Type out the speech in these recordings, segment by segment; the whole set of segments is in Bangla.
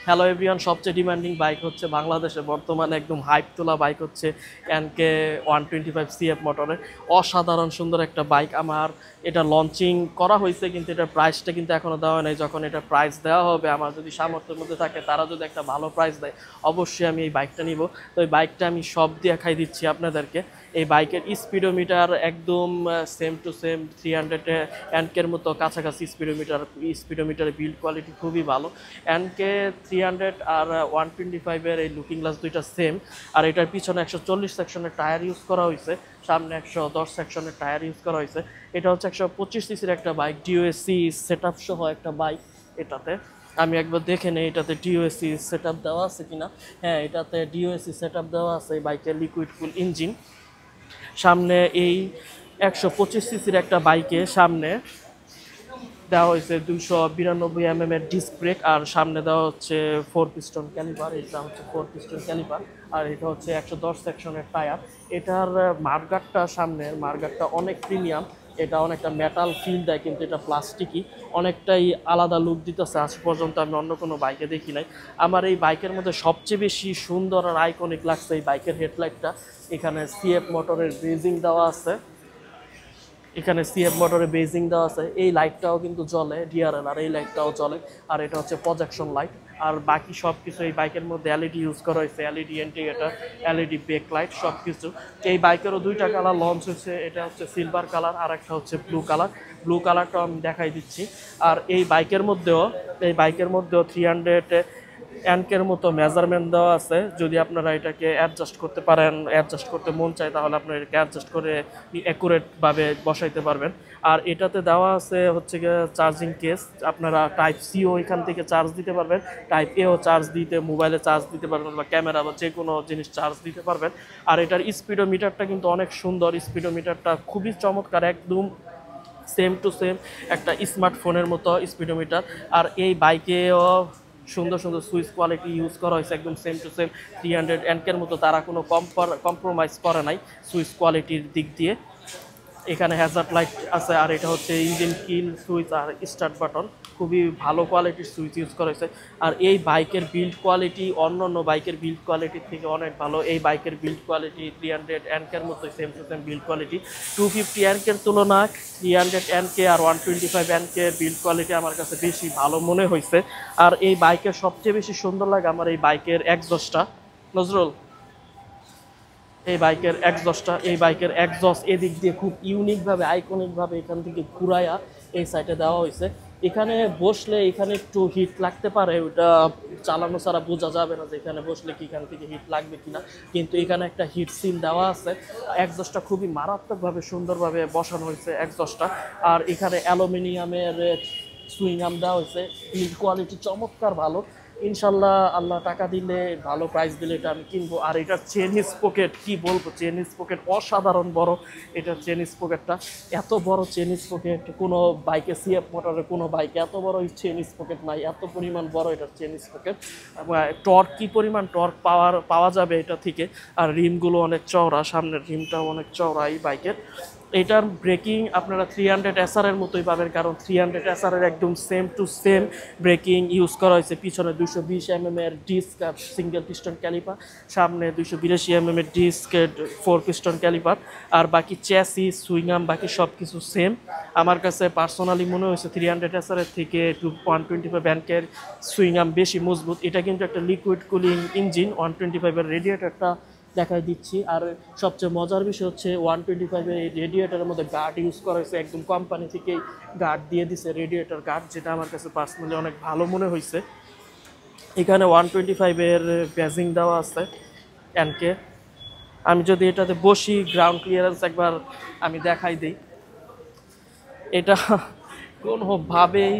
হ্যালো এভরিওয়ান, সবচেয়ে ডিমান্ডিং বাইক হচ্ছে বাংলাদেশে বর্তমানে একদম হাইপ তোলা বাইক হচ্ছে এনকে 125 সিএফ মোটরের। অসাধারণ সুন্দর একটা বাইক। আমার এটা লঞ্চিং করা হয়েছে, কিন্তু এটার প্রাইসটা কিন্তু এখনো দেওয়া নেই। যখন এটা প্রাইস দেওয়া হবে, আমার যদি সামর্থ্যের মধ্যে থাকে, তারা যদি একটা ভালো প্রাইস দেয়, অবশ্যই আমি এই বাইকটা নিব। তো এই বাইকটা আমি সব দেখাই দিচ্ছি আপনাদেরকে। এই বাইকের স্পিডোমিটার একদম সেম টু সেম 300 এনকের মতো কাছাকাছি স্পিডোমিটারের বিল্ড কোয়ালিটি খুবই ভালো। এনকে 300 আর 125-এর এই লুকিং গ্লাস দুইটা সেম। আর এটার পিছনে 140 সেকশনের টায়ার ইউজ করা হয়েছে, সামনে 110 সেকশনের টায়ার ইউজ করা হয়েছে। এটা হচ্ছে 125 সিসির একটা বাইক, ডিওএসসি সেট আপ সহ একটা বাইক। এটাতে আমি একবার দেখে নেই এটাতে ডিওএসসি সেট আপ দেওয়া আছে কিনা। হ্যাঁ, এটাতে ডিওএসসি সেট আপ দেওয়া আছে। এই বাইকের লিকুইড ফুল ইঞ্জিন। সামনে এই 125 সিসির একটা বাইকে সামনে দেওয়া হয়েছে 292 এর ডিস্ক ব্রেক, আর সামনে দেওয়া হচ্ছে 4 পিস্টন ক্যালিপার। এটা হচ্ছে 4 পিস্টন ক্যালিপার, আর এটা হচ্ছে 110 সেকশনের টায়ার। এটার মার্গারটা, সামনের মার্গারটা অনেক প্রিমিয়াম। এটা অনেকটা মেটাল ফিল দেয়, কিন্তু এটা প্লাস্টিকই, অনেকটাই আলাদা লুক দিতেছে। আজ পর্যন্ত আমি অন্য কোনো বাইকে দেখি নাই। আমার এই বাইকের মধ্যে সবচেয়ে বেশি সুন্দর আর আইকনিক লাগছে এই বাইকের হেডলাইটটা। এখানে সিএফ মোটরের ব্রেজিং দেওয়া আছে, এখানে সিএফ মোটরে বেজিং দেওয়া আছে। এই লাইটটাও কিন্তু জ্বলে, ডিআরএল, আর এই লাইটটাও জ্বলে। আর এটা হচ্ছে প্রজেকশন লাইট। আর বাকি সব কিছু এই বাইকের মধ্যে এলইডি ইউজ করা হয়েছে, LED indicator, LED break light, সব কিছু। এই বাইকেরও দুইটা কালার লঞ্চ হয়েছে, এটা হচ্ছে সিলভার কালার, আর একটা হচ্ছে ব্লু কালার। ব্লু কালারটাও আমি দেখাই দিচ্ছি। আর এই বাইকের মধ্যেও 300 এনকের মতো মেজারমেন্ট দেওয়া আছে। যদি আপনারা এটাকে অ্যাডজাস্ট করতে পারেন, অ্যাডজাস্ট করতে মন চায়, তাহলে আপনারা এটাকে অ্যাডজাস্ট করে অ্যাকুরেটভাবে বসাইতে পারবেন। আর এটাতে দেওয়া আছে হচ্ছে গিয়ে চার্জিং কেস। আপনারা টাইপ সিও এখান থেকে চার্জ দিতে পারবেন, টাইপ এও চার্জ দিতে, মোবাইলে চার্জ দিতে পারবেন, বা ক্যামেরা বা যে কোনো জিনিস চার্জ দিতে পারবেন। আর এটার স্পিডোমিটারটা কিন্তু অনেক সুন্দর। স্পিডোমিটারটা খুবই চমৎকার, একদম সেম টু সেম একটা স্মার্টফোনের মতো স্পিডোমিটার। আর এই বাইকেও সুন্দর সুন্দর সুইচ কোয়ালিটি ইউজ করা হয়েছে, একদম সেম টু সেম 300 এনকের মতো। তারা কোনো কম্প্রোমাইজ করে নাই সুইচ কোয়ালিটির দিক দিয়ে। এখানে হ্যাজার্ড লাইট আছে, আর এটা হচ্ছে ইঞ্জিন কিল সুইচ আর স্টার্ট বাটন। খুবই ভালো কোয়ালিটির সুইচ ইউজ করা হয়েছে। আর এই বাইকের বিল্ড কোয়ালিটি অন্য বাইকের বিল্ড কোয়ালিটির থেকে অনেক ভালো। এই বাইকের বিল্ড কোয়ালিটি 300 এনকের মতো same to same build quality. 250 এনকের তুলনায় 300 এনকে আর 125 এনকে বিল্ড কোয়ালিটি আমার কাছে বেশি ভালো মনে হয়েছে। আর এই বাইকের সবচেয়ে বেশি সুন্দর লাগে আমার এই বাইকের এক্সজস্টটা। নজরুল, এই বাইকের এক্সজস্ট এদিক দিয়ে খুব ইউনিকভাবে, আইকনিকভাবে এখান থেকে ঘুরায়া এই সাইডে দেওয়া হয়েছে। এখানে বসলে এখানে একটু হিট লাগতে পারে, ওটা চালানো ছাড়া বোঝা যাবে না যে এখানে বসলে কি এখান থেকে হিট লাগবে কিনা, কিন্তু এখানে একটা হিট সিল দেওয়া আছে। এক্সজস্টটা খুবই মারাত্মকভাবে সুন্দরভাবে বসানো হয়েছে এক্সজস্টটা। আর এখানে অ্যালুমিনিয়ামের সুইং আর্ম দেওয়া হয়েছে, বিল্ড কোয়ালিটি চমৎকার ভালো। ইনশাল্লাহ আল্লাহ টাকা দিলে, ভালো প্রাইস দিলে এটা আমি কিনবো। আর এটার চেন স্পকেট কি বলবো, চেন স্পকেট অসাধারণ বড়। এটার চেন স্পকেটটা এত বড়, চেন স্পকেট কোনো বাইকে, সিএফ মোটরের কোনো বাইকে এত বড় চেন স্পকেট নাই, এত পরিমাণ বড় এটার চেন স্পকেট। টর্ক কি পরিমাণ টর্ক পাওয়া যাবে এটা থেকে। আর রিমগুলো অনেক চওড়া, সামনের রিমটাও অনেক চওড়া এই বাইকের। এটার ব্রেকিং আপনারা 300 এসআর এর মতোই পাবেন, কারণ 300 এসআর এর একদম same to same breaking use করা হয়েছে। পিছনে 220 এর ডিস্ক সিঙ্গেল পিস্টন ক্যালিপার, সামনে 282 এর ডিস্ক 4 পিস্টন ক্যালিপার। আর বাকি চ্যাসি, সুইংআর্ম, বাকি সব কিছু সেম। আমার কাছে পার্সোনালি মনে হয়েছে 300 এসআর এর থেকে 125 ব্যাংকের সুইংআর্ম বেশি মজবুত। এটা কিন্তু একটা লিকুইড কুলিং ইঞ্জিন। 125 এর রেডিয়েটরটা দেখাই দিচ্ছি। আর সবচেয়ে মজার বিষয় হচ্ছে 125 এই রেডিয়েটরের মধ্যে গার্ড ইউজ করা হয়েছে, একদম কোম্পানি থেকেই গার্ড দিয়ে দিছে, রেডিয়েটর গার্ড, যেটা আমার কাছে পার্সোনালি অনেক ভালো মনে হয়েছে। এখানে 125 এর ব্যাজিং দেওয়া আছে এনকে। আমি যদি এটাতে বসি, গ্রাউন্ড ক্লিয়ারেন্স একবার আমি দেখাই দিই। এটা কোনোভাবেই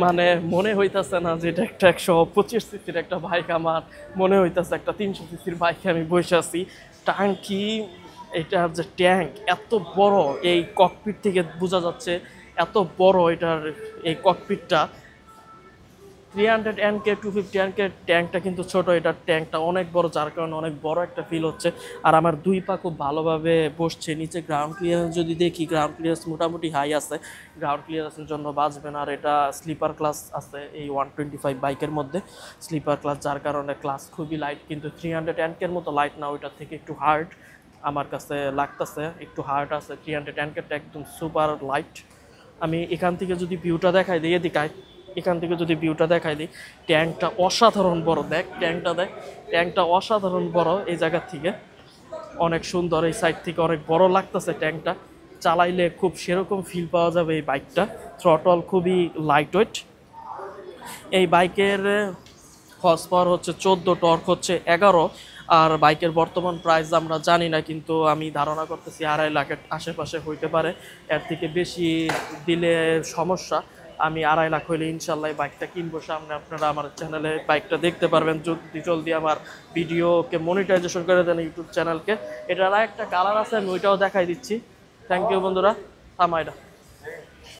মানে মনে হইতাছে না যে এটা একটা 125 সিসির একটা বাইক। আমার মনে হইতাছে একটা 300 সিসির বাইকে আমি বসে আছি। ট্যাঙ্কি, এটার যে ট্যাঙ্ক এত বড়, এই ককপিট থেকে বোঝা যাচ্ছে এত বড় এটার এই ককপিটটা। 300 NK 250 NK ট্যাঙ্কটা কিন্তু ছোট, এটার ট্যাঙ্কটা অনেক বড়, যার কারণে অনেক বড় একটা ফিল হচ্ছে। আর আমার দুই পা খুব ভালোভাবে বসছে নিচে। গ্রাউন্ড ক্লিয়ারেন্স যদি দেখি, গ্রাউন্ড ক্লিয়ারেন্স মোটামুটি হাই আছে, গ্রাউন্ড ক্লিয়ারেন্সের জন্য বাঁচবে না। আর এটা স্লিপার ক্লাস আছে এই 125 বাইকের মধ্যে, স্লিপার ক্লাস, যার কারণে ক্লাস খুবই লাইট, কিন্তু 300 NK এর মতো লাইট না, ওইটার থেকে একটু হার্ড আমার কাছে লাগতেছে, একটু হার্ড আছে। 300 NK একদম সুপার লাইট। আমি এখান থেকে যদি ভিউটা দেখাই দিই, এখান থেকে যদি ভিউটা দেখাই দিই, ট্যাঙ্কটা অসাধারণ বড়। দেখ ট্যাঙ্কটা অসাধারণ বড়। এই জায়গা থেকে অনেক সুন্দর, এই সাইড থেকে অনেক বড় লাগতেছে ট্যাঙ্কটা। চালাইলে খুব সেরকম ফিল পাওয়া যাবে এই বাইকটা। থ্রটল খুবই লাইট ওয়েট। এই বাইকের হর্স পাওয়ার হচ্ছে 14, টর্ক হচ্ছে 11। আর বাইকের বর্তমান প্রাইস আমরা জানি না, কিন্তু আমি ধারণা করতেছি 2.5 লাখের আশেপাশে হইতে পারে। এর থেকে বেশি দিলে সমস্যা। আমি 2.5 লাখ হইলে ইনশাল্লাহ এই বাইকটা কিনবো। সামনে আপনারা আমার চ্যানেলে বাইকটা দেখতে পারবেন যদি জলদি আমার ভিডিওকে মনিটাইজেশন করে দেন ইউটিউব চ্যানেলকে। এটার একটা কালার আছে, আমি ওইটাও দেখাই দিচ্ছি। থ্যাংক ইউ বন্ধুরা, থামাইডা।